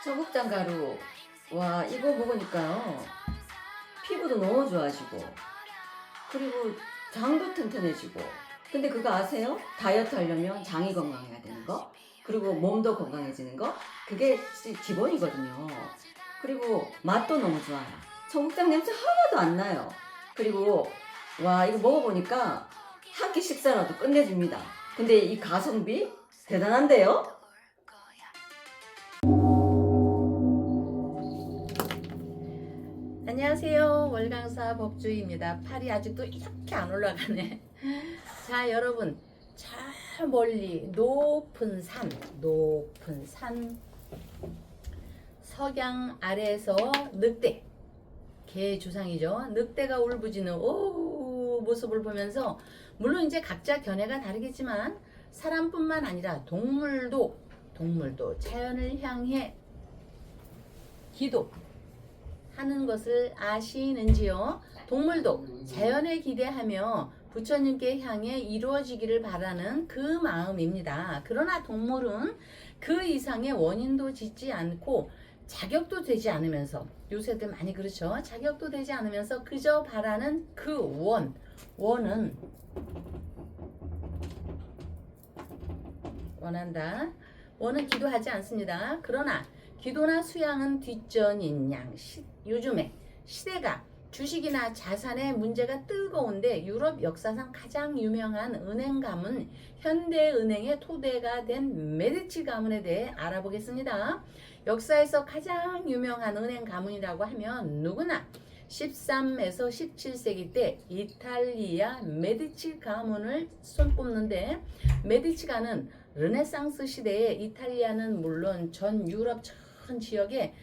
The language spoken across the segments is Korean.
청국장 가루. 와, 이거 먹으니까요. 피부도 너무 좋아지고, 그리고 장도 튼튼해지고. 근데 그거 아세요? 다이어트 하려면 장이 건강해야 되는 거, 그리고 몸도 건강해지는 거. 그게 기본이거든요. 그리고 맛도 너무 좋아요. 청국장 냄새 하나도 안 나요. 그리고 와, 이거 먹어보니까 한 끼 식사라도 끝내줍니다. 근데 이 가성비 대단한데요? 안녕하세요. 월강사 법주입니다. 팔이 아직도 이렇게 안 올라가네. 자, 여러분, 저 멀리 높은 산 석양 아래에서 늑대, 개 주상이죠. 늑대가 울부짖는 모습을 보면서, 물론 이제 각자 견해가 다르겠지만 사람뿐만 아니라 동물도 자연을 향해 기도 하는 것을 아시는지요? 동물도 자연에 기대하며 부처님께 향해 이루어지기를 바라는 그 마음입니다. 그러나 동물은 그 이상의 원인도 짓지 않고 자격도 되지 않으면서, 요새들 많이 그렇죠. 자격도 되지 않으면서 그저 바라는 그 원은 원한다. 원은 기도하지 않습니다. 그러나 기도나 수양은 뒷전인 양. 요즘에 시대가 주식이나 자산의 문제가 뜨거운데, 유럽 역사상 가장 유명한 은행 가문, 현대은행의 토대가 된 메디치 가문에 대해 알아보겠습니다. 역사에서 가장 유명한 은행 가문이라고 하면 누구나 13에서 17세기 때 이탈리아 메디치 가문을 손꼽는데, 메디치가는 르네상스 시대에 이탈리아는 물론 전 유럽 전 지역에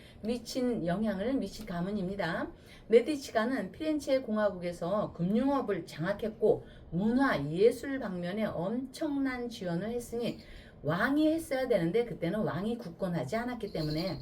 영향을 미친 가문입니다. 메디치가는 피렌체 공화국에서 금융업을 장악했고 문화 예술 방면에 엄청난 지원을 했으니, 왕이 했어야 되는데 그때는 왕이 굳건하지 않았기 때문에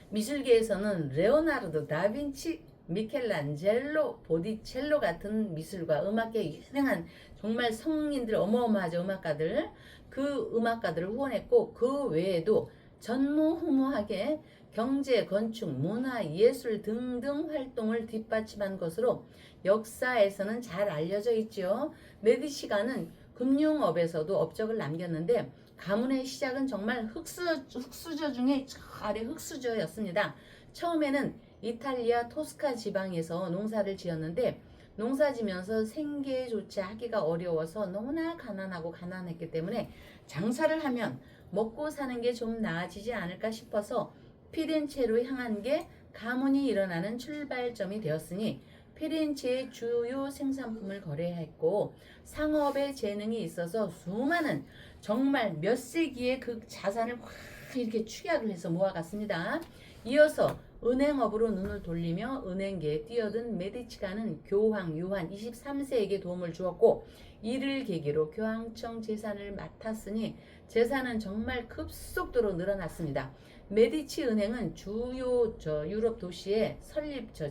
미술계에서는 레오나르도 다빈치, 미켈란젤로, 보디첼로 같은 미술과 음악계 유명한 정말 성인들, 어마어마하죠. 음악가들, 그 음악가들을 후원했고, 그 외에도 전무후무하게 경제, 건축, 문화, 예술 등등 활동을 뒷받침한 것으로 역사에서는 잘 알려져 있죠. 메디치가는 금융업에서도 업적을 남겼는데, 가문의 시작은 정말 흙수저 중에 저 아래 흙수저였습니다. 처음에는 이탈리아 토스카 지방에서 농사를 지었는데, 농사 지면서 생계조차 하기가 어려워서 너무나 가난했기 때문에 장사를 하면 먹고 사는 게 좀 나아지지 않을까 싶어서 피렌체로 향한 게 가문이 일어나는 출발점이 되었으니, 피렌체의 주요 생산품을 거래했고 상업의 재능이 있어서 수많은, 정말 몇 세기의 그 자산을 확 이렇게 축약을 해서 모아갔습니다. 이어서 은행업으로 눈을 돌리며 은행계에 뛰어든 메디치가는 교황 요한 23세에게 도움을 주었고, 이를 계기로 교황청 재산을 맡았으니 재산은 정말 급속도로 늘어났습니다. 메디치 은행은 주요 유럽 도시에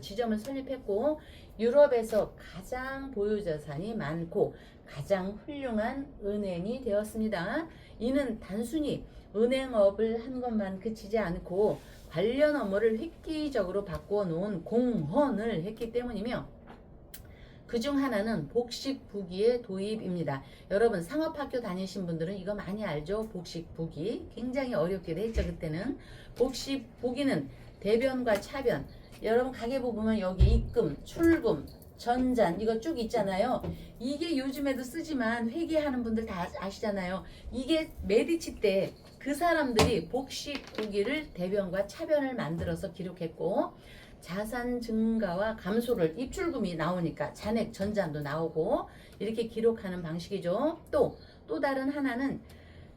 지점을 설립했고, 유럽에서 가장 보유자산이 많고 가장 훌륭한 은행이 되었습니다. 이는 단순히 은행업을 한 것만 그치지 않고 관련 업무를 획기적으로 바꾸어 놓은 공헌을 했기 때문이며, 그중 하나는 복식부기의 도입입니다. 여러분 상업학교 다니신 분들은 이거 많이 알죠? 복식부기 굉장히 어렵기도 했죠. 그때는 복식부기는 대변과 차변, 여러분 가계부 보면 여기 입금, 출금, 전잔 이거 쭉 있잖아요. 이게 요즘에도 쓰지만 회계하는 분들 다 아시잖아요. 이게 메디치 때 그 사람들이 복식부기를 대변과 차변을 만들어서 기록했고, 자산 증가와 감소를, 입출금이 나오니까 잔액 전잔도 나오고 이렇게 기록하는 방식이죠. 또 다른 하나는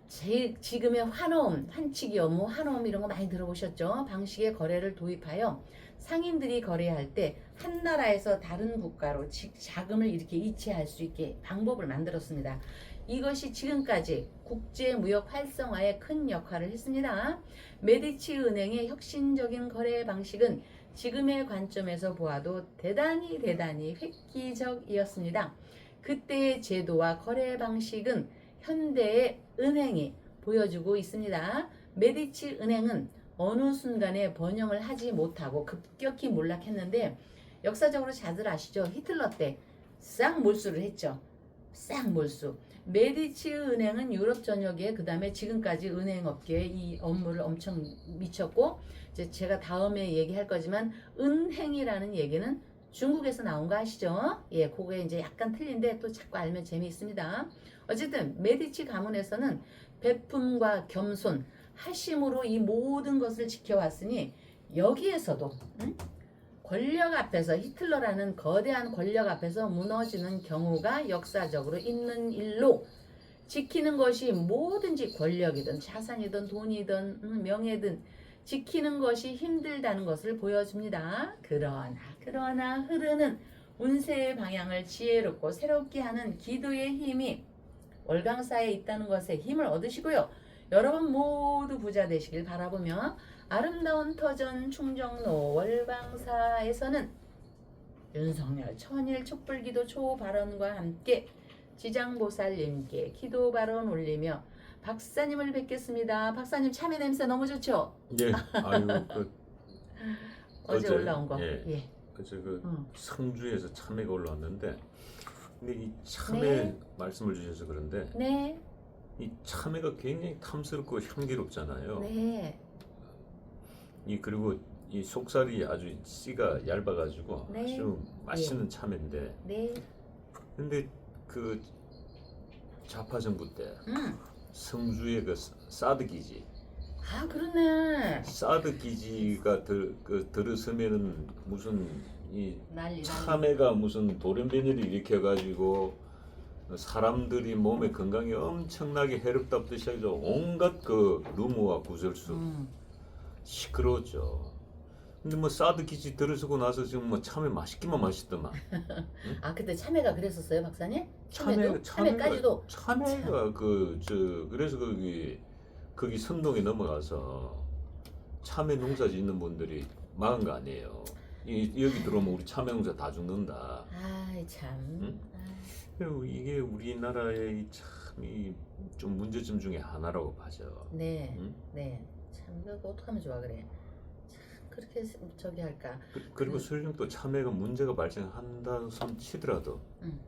지금의 환어음, 환치기 업무, 환어음 이런 거 많이 들어보셨죠? 방식의 거래를 도입하여 상인들이 거래할 때 한 나라에서 다른 국가로 자금을 이렇게 이체할 수 있게 방법을 만들었습니다. 이것이 지금까지 국제무역 활성화에 큰 역할을 했습니다. 메디치 은행의 혁신적인 거래 방식은 지금의 관점에서 보아도 대단히 획기적이었습니다. 그때의 제도와 거래 방식은 현대의 은행이 보여주고 있습니다. 메디치 은행은 어느 순간에 번영을 하지 못하고 급격히 몰락했는데 역사적으로 다들 아시죠? 히틀러 때 싹 몰수를 했죠. 싹 몰수. 메디치 은행은 유럽 전역에 그 다음에 지금까지 은행업계에 이 업무를 엄청 미쳤고 이제 제가 다음에 얘기할 거지만 은행이라는 얘기는 중국에서 나온 거 아시죠? 예, 그거에 이제 약간 틀린데 또 자꾸 알면 재미있습니다. 어쨌든 메디치 가문에서는 베품과 겸손, 하심으로 이 모든 것을 지켜왔으니 여기에서도 권력 앞에서 히틀러라는 거대한 권력 앞에서 무너지는 경우가 역사적으로 있는 일로 지키는 것이 뭐든지 권력이든 자산이든 돈이든 명예든 지키는 것이 힘들다는 것을 보여줍니다. 그러나 흐르는 운세의 방향을 지혜롭고 새롭게 하는 기도의 힘이 월강사에 있다는 것에 힘을 얻으시고요. 여러분 모두 부자 되시길 바라보며 아름다운 터전 충정로 월광사에서는 윤석열 천일 촛불기도 초발언과 함께 지장보살님께 기도 발언 올리며 박사님을 뵙겠습니다. 박사님 참외 냄새 너무 좋죠? 예, 아유, 어제 올라온 거. 예, 예. 어제 응. 성주에서 참외가 올라왔는데, 근데 이 참외 네. 말씀을 주셔서 그런데 네. 이 참외가 굉장히 탐스럽고 향기롭잖아요. 네. 그리고 이 속살이 아주 씨가 얇아가지고 네. 아주 맛있는 참외인데, 네. 근데 그 좌파 정부 때 음. 성주의 그 사드 기지, 아, 그렇네. 사드 기지가 들어서면은 무슨 이 난리. 참외가 무슨 돌연변이를 일으켜가지고 사람들이 몸의 건강에 엄청나게 해롭다부터 해서 온갖 그 루머와 구설수 시끄러웠죠. 근데 뭐 사드 기지 들어서고 나서 지금 뭐 참외 맛있기만 맛있더만. 아, 그때 참외가 그랬었어요, 박사님? 참외까지도. 참외가 그래서 거기 선동에 넘어가서 참외 농사 짓는 분들이 막은 거 아니에요. 여기 들어오면 우리 참외 농사 다 죽는다. 아이 참. 응? 이게 우리나라의 좀 문제점 중에 하나라고 봐죠. 네, 응? 네. 참 이거 어떡하면 좋아 그래. 참 그렇게 저기 할까. 그리고 설령 또 참외가 문제가 발생한다는 손 치더라도 응.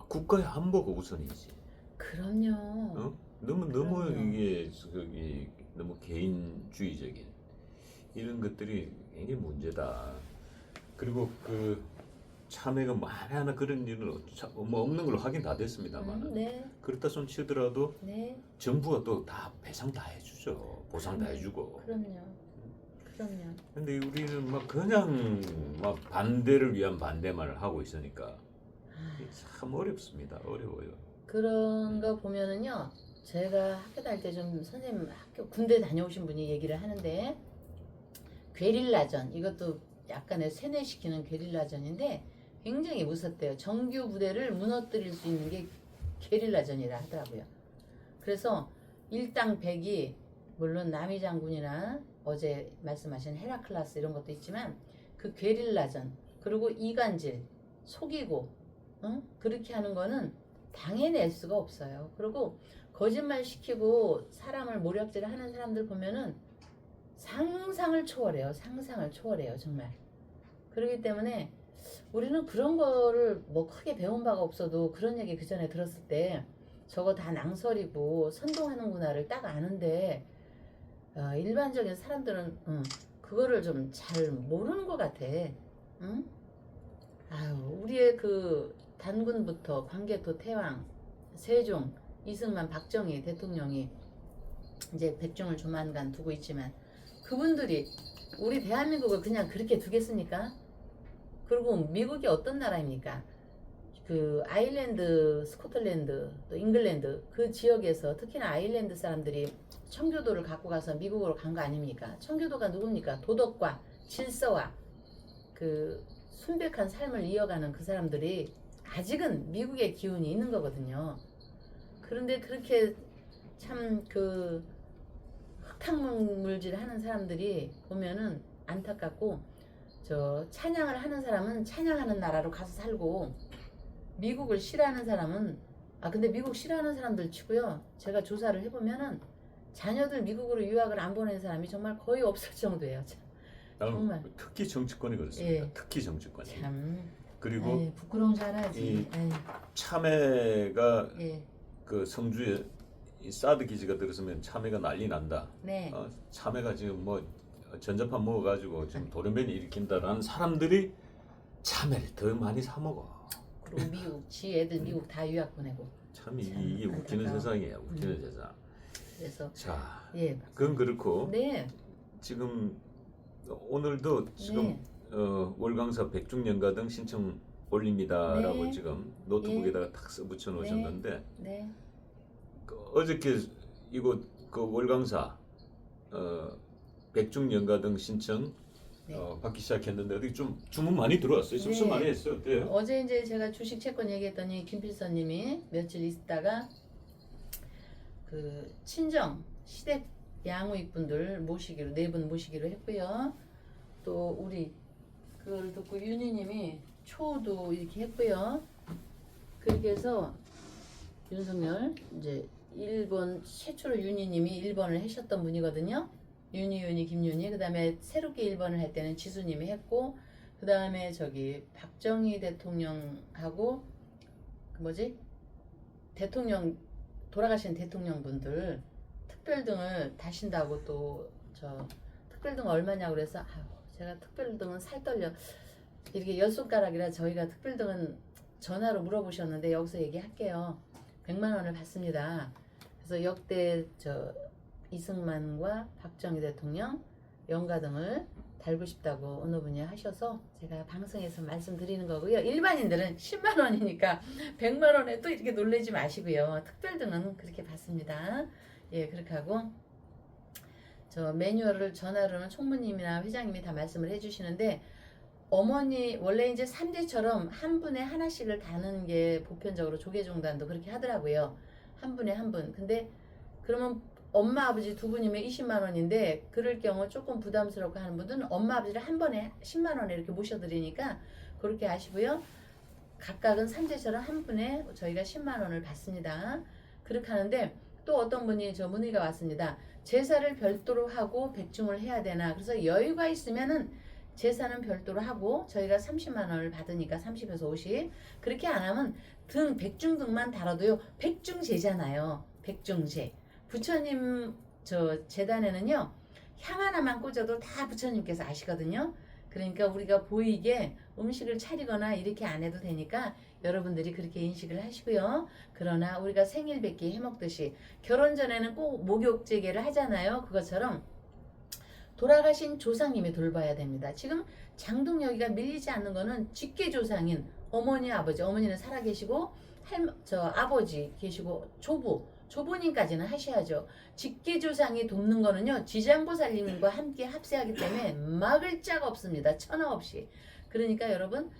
국가의 안보가 우선이지. 그럼요. 어? 너무 그럼요. 이게 너무 개인주의적인 이런 것들이 굉장히 문제다. 그리고 그 참외가 뭐 하나 그런 일은 뭐 없는 걸로 확인 다 됐습니다만 네, 그렇다 손 치더라도 네. 정부가 또 다 배상 다 해주죠. 보상 다 해주고. 그럼요. 그럼요. 근데 우리는 막 그냥 막 반대를 위한 반대만을 하고 있으니까 이게 참 어렵습니다. 어려워요. 그런 거 보면은요. 제가 학교 다닐 때 좀 선생님 학교 군대 다녀오신 분이 얘기를 하는데 게릴라전 이것도 약간의 세뇌시키는 게릴라전인데 굉장히 무섭대요. 정규 부대를 무너뜨릴 수 있는 게 게릴라전이라 하더라고요. 그래서 일당백이 물론 남이 장군이나 어제 말씀하신 헤라클라스 이런 것도 있지만 그 게릴라전 그리고 이간질 속이고 그렇게 하는 거는 당해낼 수가 없어요. 그리고 거짓말 시키고 사람을 모략질 하는 사람들 보면은 상상을 초월해요. 상상을 초월해요. 정말. 그렇기 때문에 우리는 그런 거를 뭐 크게 배운 바가 없어도 그런 얘기 그 전에 들었을 때 저거 다 낭설이고 선동하는구나를 딱 아는데 일반적인 사람들은 그거를 좀 잘 모르는 것 같아. 응? 아유, 우리의 그 단군부터 광개토 태왕, 세종, 이승만, 박정희 대통령이 이제 백종을 조만간 두고 있지만 그분들이 우리 대한민국을 그냥 그렇게 두겠습니까? 그리고 미국이 어떤 나라입니까? 그 아일랜드, 스코틀랜드, 또 잉글랜드 그 지역에서 특히나 아일랜드 사람들이 청교도를 갖고 가서 미국으로 간 거 아닙니까? 청교도가 누굽니까? 도덕과 질서와 그 순백한 삶을 이어가는 그 사람들이 아직은 미국의 기운이 있는 거거든요. 그런데 그렇게 참 그 흙탕물질 하는 사람들이 보면은 안타깝고 저 찬양을 하는 사람은 찬양하는 나라로 가서 살고 미국을 싫어하는 사람은 근데 미국 싫어하는 사람들 치고요. 제가 조사를 해보면은 자녀들 미국으로 유학을 안 보낸 사람이 정말 거의 없을 정도예요. 참. 정말. 특히 정치권이 그렇습니다. 예. 특히 정치권이. 참. 그리고 에이, 부끄러운 줄 알아야지. 이 에이, 참외가 예. 그 성주에 이 사드 기지가 들어서면 참외가 난리 난다. 네. 참외가 지금 뭐 전자파 먹어가지고 지금 돌연변이 일으킨다라는 사람들이 참외를 더 많이 사 먹어. 그리고 미국, 지 애들 미국 다 유학 보내고. 참 이게 웃기는 안타까워. 세상이에요. 웃기는 세상. 그래서 자, 예. 그건 그렇고 네. 지금 오늘도 지금 네. 월강사 백중연가등 신청 올립니다라고 네. 지금 노트북에다가 탁 써붙여 놓으셨는데 네. 어저께 이곳 그 월강사 백중연가등 신청 네. 받기 시작했는데 어디 좀 주문 많이 들어왔어요? 접수 네. 많이 했어요? 어때요? 어제 이제 제가 주식 채권 얘기했더니 김필서님이 며칠 있다가 그 친정 시댁 양우익분들 모시기로 4분 모시기로 했고요. 또 우리 그걸 듣고 윤희님이 초도 이렇게 했고요. 그렇게 해서 윤석열 이제 1번 최초로 윤희님이 1번을 하셨던 분이거든요. 윤희 김윤희 그다음에 새롭게 1번을 할 때는 지수님이 했고 그다음에 저기 박정희 대통령하고 그 뭐지 대통령 돌아가신 대통령분들 특별등을 다신다고 또 저 특별등 얼마냐고 그래서 아유 제가 특별등은 살 떨려 이렇게 10손가락이라 저희가 특별등은 전화로 물어보셨는데 여기서 얘기할게요. 100만 원을 받습니다. 그래서 역대 저 이승만과 박정희 대통령 연가등을 달고 싶다고 어느 분이 하셔서 제가 방송에서 말씀드리는 거고요. 일반인들은 10만 원이니까 100만 원에 또 이렇게 놀라지 마시고요. 특별등은 그렇게 받습니다. 예, 그렇게 하고 저 매뉴얼을 전화로는 총무님이나 회장님이 다 말씀을 해주시는데 어머니 원래 이제 3대처럼 한 분에 하나씩을 다는 게 보편적으로 조계종단도 그렇게 하더라고요. 한 분에 한 분. 근데 그러면 엄마 아버지 두 분이면 20만 원인데 그럴 경우 조금 부담스럽고 하는 분들은 엄마 아버지를 한 번에 10만 원에 이렇게 모셔드리니까 그렇게 하시고요. 각각은 3대처럼 한 분에 저희가 10만 원을 받습니다. 그렇게 하는데 또 어떤 분이 저 문의가 왔습니다. 제사를 별도로 하고 백중을 해야 되나 그래서 여유가 있으면은 제사는 별도로 하고 저희가 30만 원을 받으니까 30에서 50 그렇게 안 하면 등 백중등만 달아도요 백중제잖아요. 백중제 부처님 저 재단에는요 향 하나만 꽂아도 다 부처님께서 아시거든요. 그러니까 우리가 보이게 음식을 차리거나 이렇게 안 해도 되니까 여러분들이 그렇게 인식을 하시고요. 그러나 우리가 생일 뵙기 해먹듯이 결혼 전에는 꼭 목욕제계를 하잖아요. 그것처럼 돌아가신 조상님이 돌봐야 됩니다. 지금 장동혁이가 밀리지 않는 거는 직계조상인 어머니 아버지 어머니는 살아계시고 아버지 계시고 조부님까지는 하셔야죠. 직계조상이 돕는 거는요 지장보살님과 함께 합세하기 때문에 막을 자가 없습니다. 천하 없이. 그러니까 여러분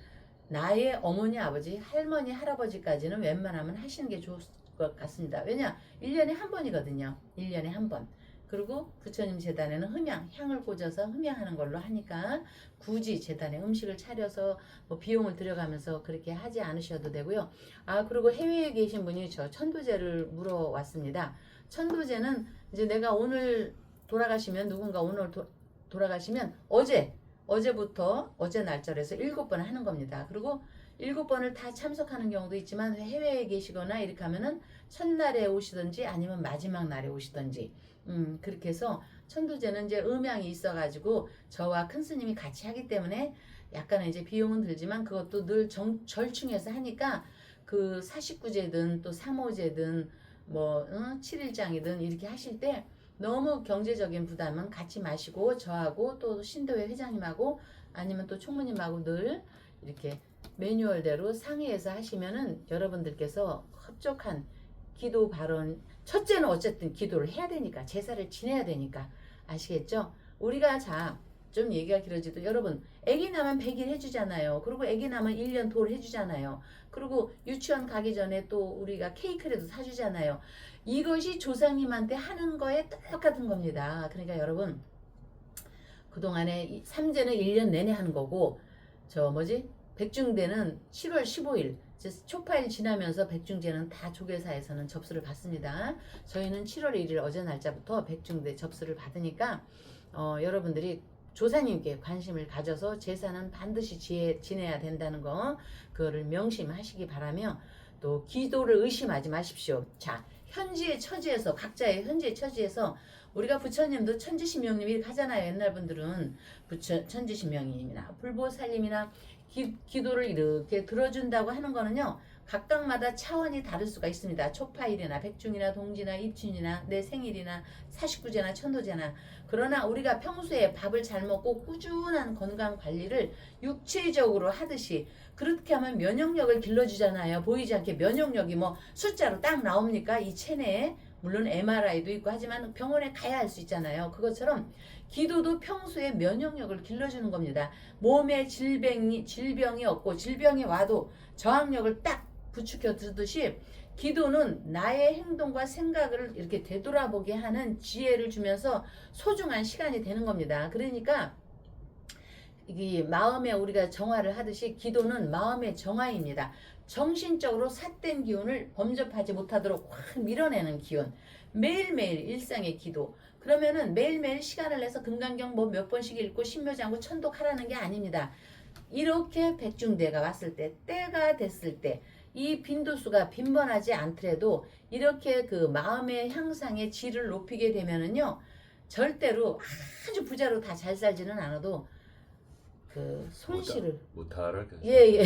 나의 어머니 아버지 할머니 할아버지까지는 웬만하면 하시는 게 좋을 것 같습니다. 왜냐 1년에 한 번이거든요. 1년에 한 번. 그리고 부처님 재단에는 향을 꽂아서 흠양하는 걸로 하니까 굳이 재단에 음식을 차려서 뭐 비용을 들여가면서 그렇게 하지 않으셔도 되고요. 아 그리고 해외에 계신 분이 저 천도제를 물어왔습니다. 천도제는 이제 내가 오늘 돌아가시면 누군가 오늘 돌아가시면 어제부터 어제 날짜에서 7번 하는 겁니다. 그리고 7번을 다 참석하는 경우도 있지만 해외에 계시거나 이렇게 하면은 첫날에 오시든지 아니면 마지막 날에 오시든지 그렇게 해서 천도제는 이제 음양이 있어가지고 저와 큰 스님이 같이 하기 때문에 약간은 이제 비용은 들지만 그것도 늘 절충해서 하니까 그 49제든 또 3호제든 뭐 7일장이든 이렇게 하실 때 너무 경제적인 부담은 갖지 마시고 저하고 또 신도회 회장님하고 아니면 또 총무님하고 늘 이렇게 매뉴얼대로 상의해서 하시면은 여러분들께서 흡족한 기도 발언 첫째는 어쨌든 기도를 해야 되니까 제사를 지내야 되니까 아시겠죠? 우리가 좀 얘기가 길어지도 여러분 아기 낳으면 100일 해주잖아요. 그리고 아기 낳으면 1년 돌 해주잖아요. 그리고 유치원 가기 전에 또 우리가 케이크라도 사주잖아요. 이것이 조상님한테 하는 거에 똑같은 겁니다. 그러니까 여러분 그동안에 3제는 1년 내내 하는 거고 백중대는 7월 15일 이제 초파일 지나면서 백중제는 다 조계사에서는 접수를 받습니다. 저희는 7월 1일 어제 날짜부터 백중제 접수를 받으니까 여러분들이 조사님께 관심을 가져서 제사는 반드시 지내야 된다는 거 그거를 명심하시기 바라며 또 기도를 의심하지 마십시오. 자, 현지의 처지에서 각자의 현지의 처지에서 우리가 부처님도 천지신명님 이렇게 하잖아요. 옛날 분들은 천지신명님이나 불보살님이나 기도를 이렇게 들어준다고 하는 거는요. 각각마다 차원이 다를 수가 있습니다. 초파일이나 백중이나 동지나 입춘이나 내 생일이나 49제나 천도제나 그러나 우리가 평소에 밥을 잘 먹고 꾸준한 건강 관리를 육체적으로 하듯이 그렇게 하면 면역력을 길러주잖아요. 보이지 않게 면역력이 뭐 숫자로 딱 나옵니까? 이 체내에 물론 MRI도 있고 하지만 병원에 가야 할 수 있잖아요. 그것처럼 기도도 평소에 면역력을 길러주는 겁니다. 몸에 질병이 없고 질병이 와도 저항력을 딱 부추겨 두듯이 기도는 나의 행동과 생각을 이렇게 되돌아보게 하는 지혜를 주면서 소중한 시간이 되는 겁니다. 그러니까 이 마음에 우리가 정화를 하듯이 기도는 마음의 정화입니다. 정신적으로 삿된 기운을 범접하지 못하도록 확 밀어내는 기운. 매일매일 일상의 기도. 그러면은 매일매일 시간을 내서 금강경 뭐 몇 번씩 읽고 신묘장구 천독하라는 게 아닙니다. 이렇게 백중대가 왔을 때, 때가 됐을 때, 이 빈도수가 빈번하지 않더라도 이렇게 그 마음의 향상의 질을 높이게 되면은요, 절대로 아주 부자로 다 잘 살지는 않아도 그 손실을 무탈하게 예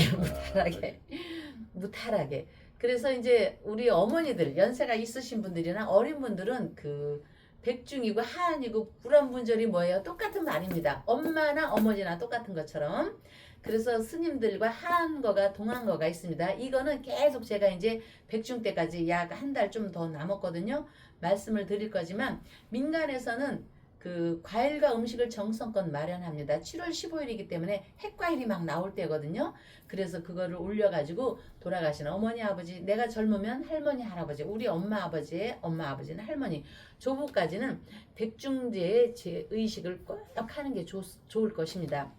무탈하게 그래서 이제 우리 어머니들 연세가 있으신 분들이나 어린 분들은 그 백중이고 하한이고 불안분절이 뭐예요? 똑같은 말입니다. 엄마나 어머니나 똑같은 것처럼. 그래서 스님들과 하한 거가 동한 거가 있습니다. 이거는 계속 제가 이제 백중 때까지 약 한 달 좀 더 남았거든요. 말씀을 드릴 거지만 민간에서는 그 과일과 음식을 정성껏 마련합니다. 7월 15일이기 때문에 핵과일이 막 나올 때거든요. 그래서 그거를 올려가지고 돌아가신 어머니 아버지, 내가 젊으면 할머니 할아버지, 우리 엄마 아버지의 엄마 아버지는 할머니, 조부까지는 백중제의 제 의식을 꼭 하는 게 좋을 것입니다.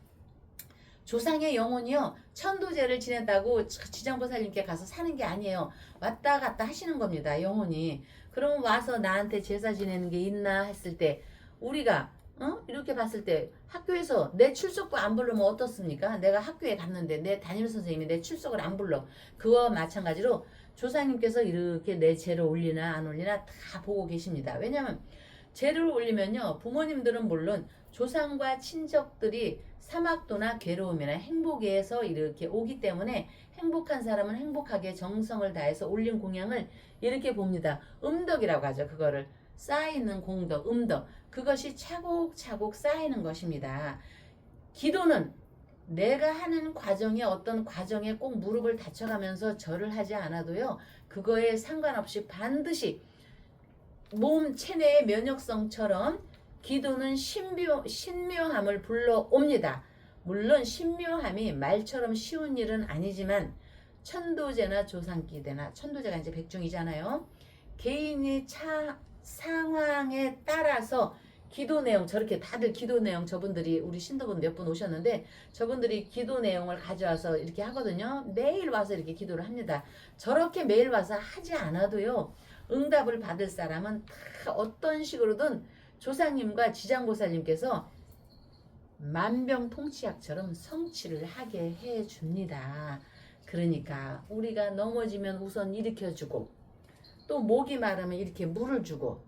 조상의 영혼이요 천도제를 지낸다고 지장보살님께 가서 사는 게 아니에요. 왔다 갔다 하시는 겁니다. 영혼이. 그러면 와서 나한테 제사 지내는 게 있나 했을 때 우리가 이렇게 봤을 때 학교에서 내 출석부 안 부르면 어떻습니까? 내가 학교에 갔는데 내 담임선생님이 내 출석을 안 불러. 그와 마찬가지로 조상님께서 이렇게 내 제를 올리나 안 올리나 다 보고 계십니다. 왜냐하면 제를 올리면요 부모님들은 물론 조상과 친척들이 사막도나 괴로움이나 행복에서 이렇게 오기 때문에 행복한 사람은 행복하게 정성을 다해서 올린 공양을 이렇게 봅니다. 음덕이라고 하죠. 그거를 쌓이는 공덕, 음덕, 그것이 차곡차곡 쌓이는 것입니다. 기도는 내가 하는 과정에 어떤 과정에 꼭 무릎을 다쳐가면서 절을 하지 않아도요 그거에 상관없이 반드시 몸 체내의 면역성처럼 기도는 신묘함을 불러옵니다. 물론 신묘함이 말처럼 쉬운 일은 아니지만 천도제나 조상기대나 천도제가 이제 백중이잖아요. 개인의 상황에 따라서 기도 내용 저렇게 다들 기도 내용 저분들이 우리 신도분 몇 분 오셨는데 저분들이 기도 내용을 가져와서 이렇게 하거든요. 매일 와서 이렇게 기도를 합니다. 저렇게 매일 와서 하지 않아도요. 응답을 받을 사람은 다 어떤 식으로든 조상님과 지장보살님께서 만병통치약처럼 성취를 하게 해줍니다. 그러니까 우리가 넘어지면 우선 일으켜주고 또 목이 마르면 이렇게 물을 주고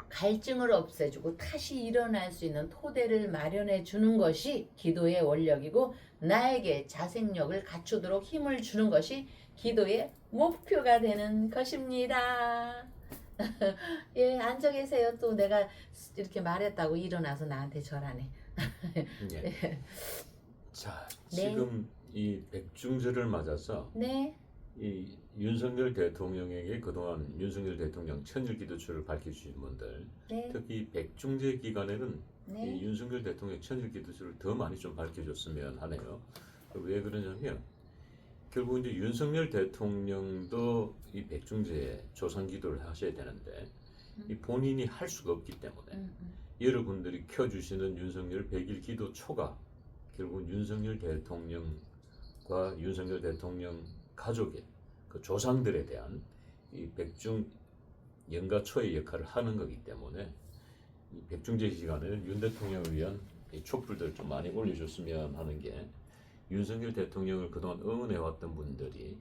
갈증을 없애주고 다시 일어날 수 있는 토대를 마련해 주는 것이 기도의 원력이고 나에게 자생력을 갖추도록 힘을 주는 것이 기도의 목표가 되는 것입니다. 예, 앉아 계세요. 또 내가 이렇게 말했다고 일어나서 나한테 절하네. 예. 자, 네. 지금 이 백중제를 맞아서 네. 이 윤석열 대통령에게 그동안 윤석열 대통령 천일기도처를 밝혀주신 분들 네. 특히 백중제 기간에는 네. 이 윤석열 대통령 천일기도처를 더 많이 좀 밝혀줬으면 하네요. 왜 그러냐면 결국 이제 윤석열 대통령도 이 백중제 조상기도를 하셔야 되는데 이 본인이 할 수가 없기 때문에 여러분들이 켜주시는 윤석열 100일 기도 초가 결국 윤석열 대통령 대통령과 윤석열 대통령 가족의 그 조상들에 대한 이 백중 영가초의 역할을 하는 거기 때문에 이 백중제 시간을 윤 대통령을 위한 이 촛불들 좀 많이 올려줬으면 하는 게 윤석열 대통령을 그동안 응원해왔던 분들이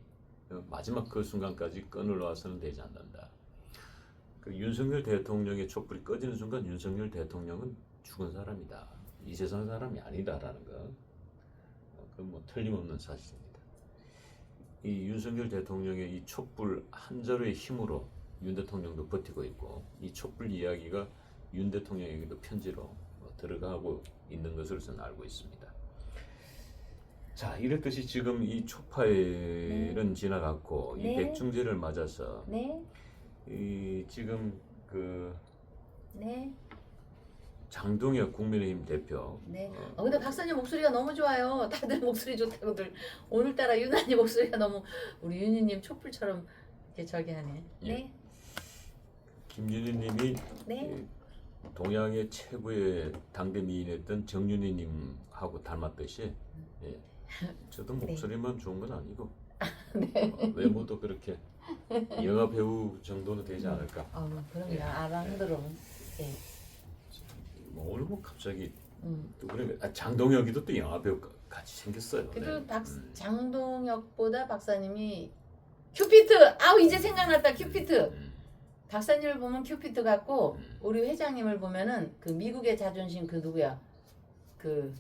마지막 그 순간까지 끊어놔서는 되지 않는다. 그 윤석열 대통령의 촛불이 꺼지는 순간 윤석열 대통령은 죽은 사람이다. 이 세상 사람이 아니다라는 거. 그건 뭐 틀림없는 사실입니다. 이 윤석열 대통령의 이 촛불 한 절의 힘으로 윤 대통령도 버티고 있고 이 촛불 이야기가 윤 대통령에게도 편지로 들어가고 있는 것으로 저는 알고 있습니다. 자, 이랬듯이 지금 이 초파일은 지나갔고 이 네. 백중제를 맞아서 네, 이 지금 그 네, 장동혁 국민의힘 대표 네. 근데 박사님 목소리가 너무 좋아요. 다들 목소리 좋다고들. 오늘따라 유난히 목소리가 너무 우리 윤희님 촛불처럼 이렇게 저기 하네. 네, 김윤희님이 네. 동양의 최고의 당대 미인이었던 정윤희님하고 닮았듯이 예, 저도 목소리만 좋은 건 아니고 외모도 그렇게 영화 배우 정도는 되지 않을까. 그럼요. 예. 아랑드럼. 네. 뭐 오늘 뭐 갑자기 또 그래 장동혁이도 또 영화 배우 같이 생겼어요. 그래도 네. 장동혁보다 박사님이 큐피트. 아우 이제 생각났다. 큐피트. 박사님을 보면 큐피트 같고 우리 회장님을 보면은 그 미국의 자존심 그 누구야? 그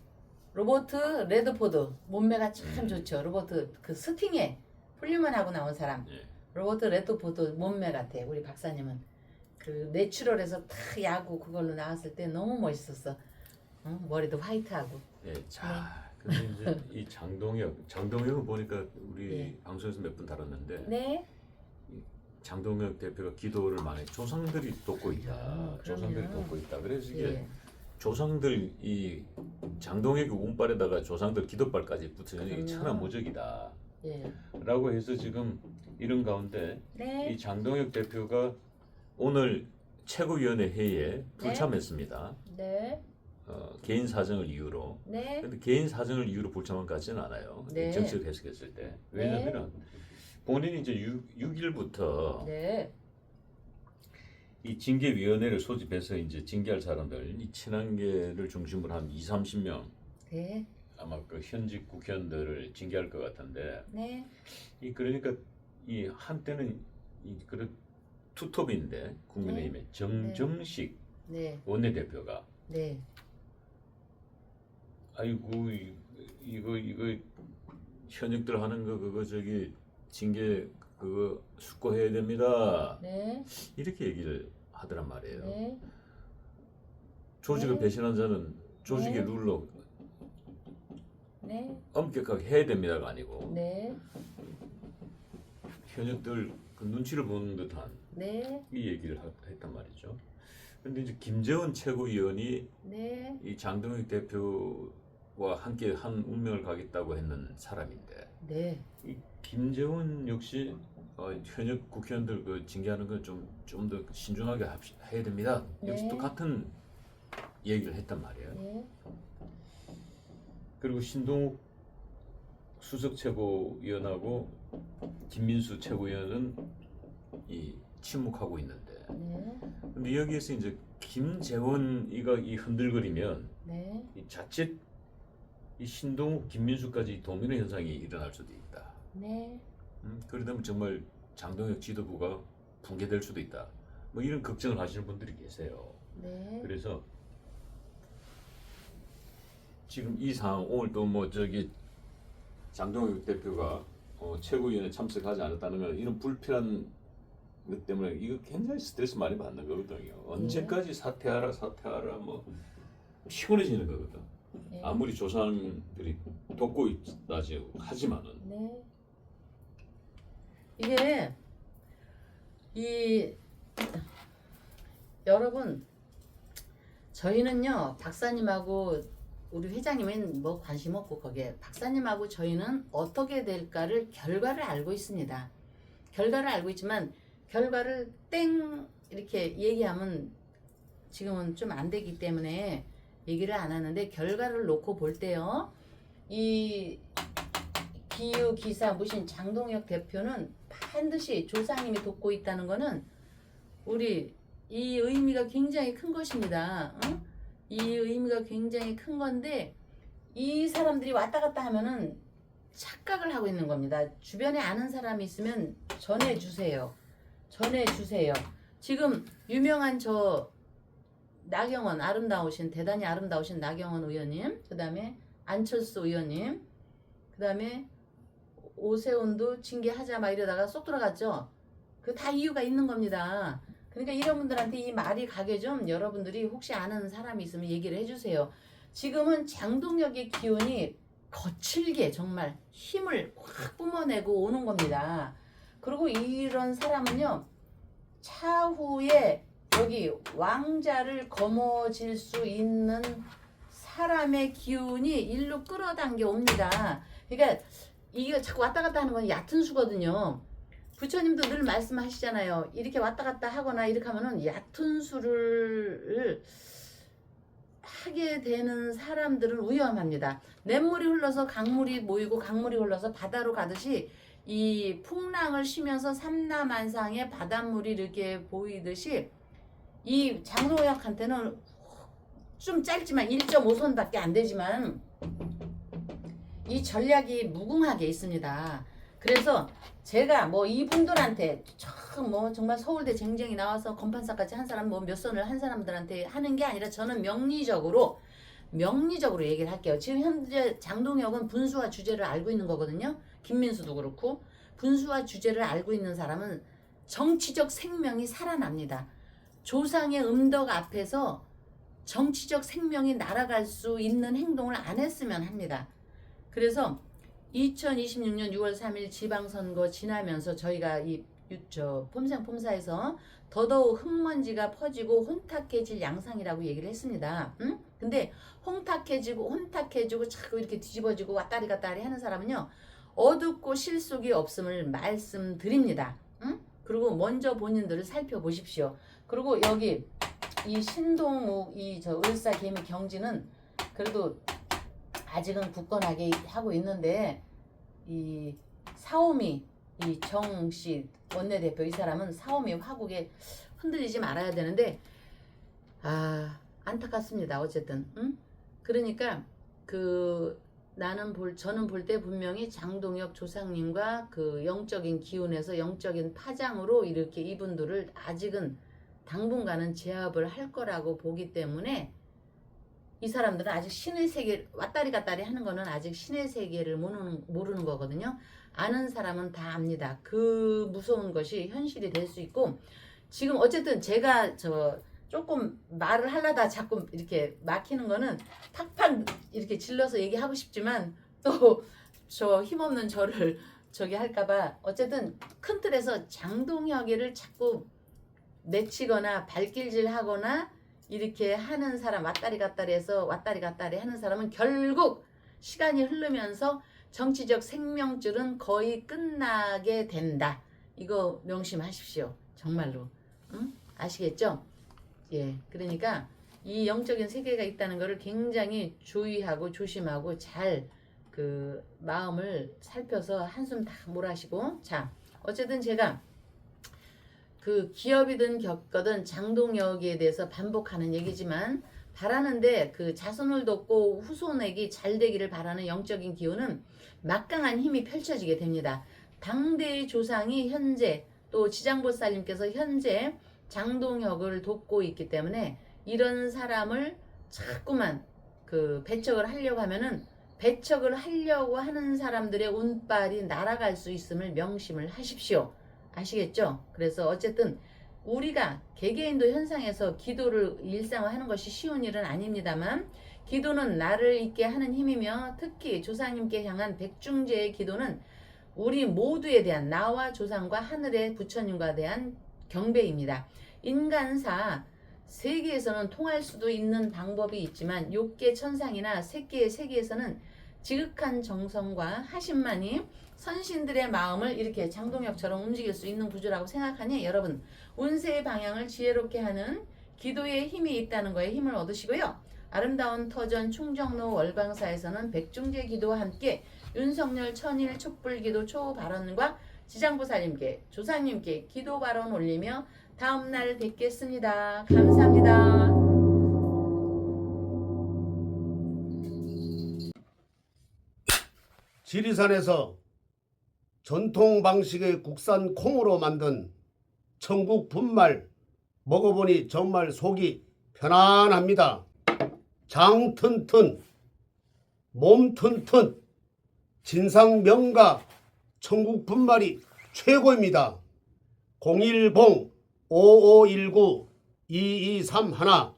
로버트 레드포드 몸매가 참 좋죠. 로버트 그 스팅에 훌륭한 하고 나온 사람. 예. 로버트 레드포드 몸매 같아. 우리 박사님은 그 내추럴에서 탁 야구 그걸로 나왔을 때 너무 멋있었어. 머리도 화이트하고. 예, 자, 근데 이제 이 장동혁을 보니까 우리 예. 방송에서 몇 번 다뤘는데 네. 장동혁 대표가 기도를 많이 조상들이 돕고 있다. 그럼요. 조상들이 돕고 있다. 그래서 이게 예. 조상들 이 장동혁의 운빨에다가 조상들 기도빨까지 붙으니 그럼요. 천하무적이다. 예. 라고 해서 지금 이런 가운데 네. 이 장동혁 대표가 오늘 최고위원회 회의에 불참했습니다. 네. 개인 사정을 이유로. 네. 근데 개인 사정을 이유로 불참한 것 같지는 않아요. 네. 정치를 해석했을 때. 왜냐하면 본인이 이제 6일부터 네. 이 징계위원회를 소집해서 이제 징계할 사람들, 이 친한계를 중심으로 한 2, 30명 네. 아마 그 현직 국회의원들을 징계할 것 같은데 네. 이 그러니까 이 한때는 이 그런 투톱인데 국민의힘의 정정식 네. 원내대표가 네. 아이고 이거 현역들 하는 거 그거 저기 징계 그거 숙고해야 됩니다. 네. 이렇게 얘기를 하더란 말이에요. 네. 조직을 네. 배신한 자는 조직의 네. 룰로 네. 엄격하게 해야 됩니다가 아니고 네. 현역들 그 눈치를 보는 듯한 네. 이 얘기를 했단 말이죠. 근데 이제 김재원 최고위원이 네. 이 장동혁 대표와 함께 한 운명을 가겠다고 했는 사람인데 네. 이 김재원 역시 현역 국회의원들 그 징계하는 건 좀 더 신중하게 해야 됩니다. 역시 네. 또 같은 얘기를 했단 말이에요. 네. 그리고 신동욱 수석 최고위원하고 김민수 최고위원은 이 침묵하고 있는데, 네. 근데 여기에서 이제 김재원이가 이 흔들거리면 네. 이 자칫 이 신동욱, 김민수까지 도미노 현상이 일어날 수도 있다. 네. 그러다면 정말 장동혁 지도부가 붕괴될 수도 있다. 뭐 이런 걱정을 하시는 분들이 계세요. 네. 그래서 지금 이 상황 오늘 또 뭐 저기 장동혁 대표가 최고위원회 참석하지 않았다는 건 이런 불편한 것 때문에 이거 굉장히 스트레스 많이 받는 거거든요. 언제까지 사퇴하라 뭐 피곤해지는 거거든. 네. 아무리 조상들이 돕고 있다 하지만은 네. 이게 이 여러분 저희는요 박사님하고 우리 회장님은 뭐 관심 없고 거기에 박사님하고 저희는 어떻게 될까를 결과를 알고 있습니다. 결과를 알고 있지만 결과를 땡 이렇게 얘기하면 지금은 좀 안 되기 때문에 얘기를 안 하는데 결과를 놓고 볼 때요 이 기유 기사 무신 장동혁 대표는 반드시 조상님이 돕고 있다는 거는 우리 이 의미가 굉장히 큰 것입니다. 어? 이 의미가 굉장히 큰 건데 이 사람들이 왔다 갔다 하면은 착각을 하고 있는 겁니다. 주변에 아는 사람이 있으면 전해주세요. 전해주세요. 지금 유명한 저 나경원 대단히 아름다우신 나경원 의원님, 그 다음에 안철수 의원님, 그 다음에 오세훈도 징계하자 막 이러다가 쏙 들어갔죠. 그 다 이유가 있는 겁니다. 그러니까 이런 분들한테 이 말이 가게 좀 여러분들이 혹시 아는 사람이 있으면 얘기를 해주세요. 지금은 장동혁의 기운이 거칠게 정말 힘을 확 뿜어내고 오는 겁니다. 그리고 이런 사람은요, 차후에 여기 왕자를 거머쥘 수 있는 사람의 기운이 일로 끌어당겨 옵니다. 그러니까 이게 자꾸 왔다 갔다 하는 건 얕은 수거든요. 부처님도 늘 말씀하시잖아요. 이렇게 왔다 갔다 하거나 이렇게 하면은 얕은 수를 하게 되는 사람들은 위험합니다. 냇물이 흘러서 강물이 모이고 강물이 흘러서 바다로 가듯이 이 풍랑을 쉬면서 삼라만상의 바닷물이 이렇게 보이듯이 이 장동혁한테는 좀 짧지만 1.5선밖에 안 되지만 이 전략이 무궁하게 있습니다. 그래서 제가 뭐 이분들한테 뭐 정말 서울대 쟁쟁이 나와서 건판사까지 한 사람 뭐 몇 선을 한 사람들한테 하는 게 아니라 저는 명리적으로 얘기를 할게요. 지금 현재 장동혁은 분수와 주제를 알고 있는 거거든요. 김민수도 그렇고 분수와 주제를 알고 있는 사람은 정치적 생명이 살아납니다. 조상의 음덕 앞에서 정치적 생명이 날아갈 수 있는 행동을 안 했으면 합니다. 그래서 2026년 6월 3일 지방선거 지나면서 저희가 폼생폼사에서 더더욱 흙먼지가 퍼지고 혼탁해질 양상이라고 얘기를 했습니다. 응? 근데 혼탁해지고 자꾸 이렇게 뒤집어지고 왔다리 갔다리 하는 사람은요, 어둡고 실속이 없음을 말씀드립니다. 응? 그리고 먼저 본인들을 살펴보십시오. 그리고 여기 이 신동욱 을사 개미 경지는 그래도 아직은 굳건하게 하고 있는데 이 사오미 이 정씨 원내대표 이 사람은 사오미 화국에 흔들리지 말아야 되는데 안타깝습니다. 어쨌든 그러니까 저는 볼 때 분명히 장동혁 조상님과 그 영적인 기운에서 영적인 파장으로 이렇게 이분들을 아직은 당분간은 제압을 할 거라고 보기 때문에 이 사람들은 아직 신의 세계 왔다리 갔다리 하는 거는 아직 신의 세계를 모르는 거거든요. 아는 사람은 다 압니다. 그 무서운 것이 현실이 될 수 있고 지금 어쨌든 제가 조금 말을 하려다 자꾸 이렇게 막히는 거는 팍팍 이렇게 질러서 얘기하고 싶지만 또 저 힘없는 저를 할까봐 어쨌든 큰 틀에서 장동혁이를 자꾸 내치거나 발길질하거나 이렇게 하는 사람 왔다리 갔다리 하는 사람은 결국 시간이 흐르면서 정치적 생명줄은 거의 끝나게 된다. 이거 명심하십시오. 정말로. 응? 아시겠죠? 예. 그러니까 이 영적인 세계가 있다는 것을 굉장히 주의하고 조심하고 잘 마음을 살펴서 한숨 다 몰아쉬고 자, 어쨌든 제가 기업이든 겪거든 장동혁에 대해서 반복하는 얘기지만 바라는데 자손을 돕고 후손에게 잘 되기를 바라는 영적인 기운은 막강한 힘이 펼쳐지게 됩니다. 당대의 조상이 현재 또 지장보살님께서 현재 장동혁을 돕고 있기 때문에 이런 사람을 자꾸만 배척을 하려고 하면은 배척을 하려고 하는 사람들의 운빨이 날아갈 수 있음을 명심을 하십시오. 아시겠죠? 그래서 어쨌든 우리가 개개인도 현상에서 기도를 일상화하는 것이 쉬운 일은 아닙니다만 기도는 나를 있게 하는 힘이며 특히 조상님께 향한 백중제의 기도는 우리 모두에 대한 나와 조상과 하늘의 부처님과 대한 경배입니다. 인간사 세계에서는 통할 수도 있는 방법이 있지만 6개 천상이나 3개의 세계에서는 지극한 정성과 하심만이 선신들의 마음을 이렇게 장동혁처럼 움직일 수 있는 구조라고 생각하니 여러분 운세의 방향을 지혜롭게 하는 기도의 힘이 있다는 거에 힘을 얻으시고요. 아름다운 터전 충정로 월광사에서는 백중제 기도와 함께 윤석열 천일 촛불기도 초발언과 지장보살님께 조상님께 기도 발언 올리며 다음날 뵙겠습니다. 감사합니다. 지리산에서 전통 방식의 국산 콩으로 만든 천국 분말 먹어보니 정말 속이 편안합니다. 장 튼튼, 몸 튼튼, 진상 명가 천국 분말이 최고입니다. 010-5519-2231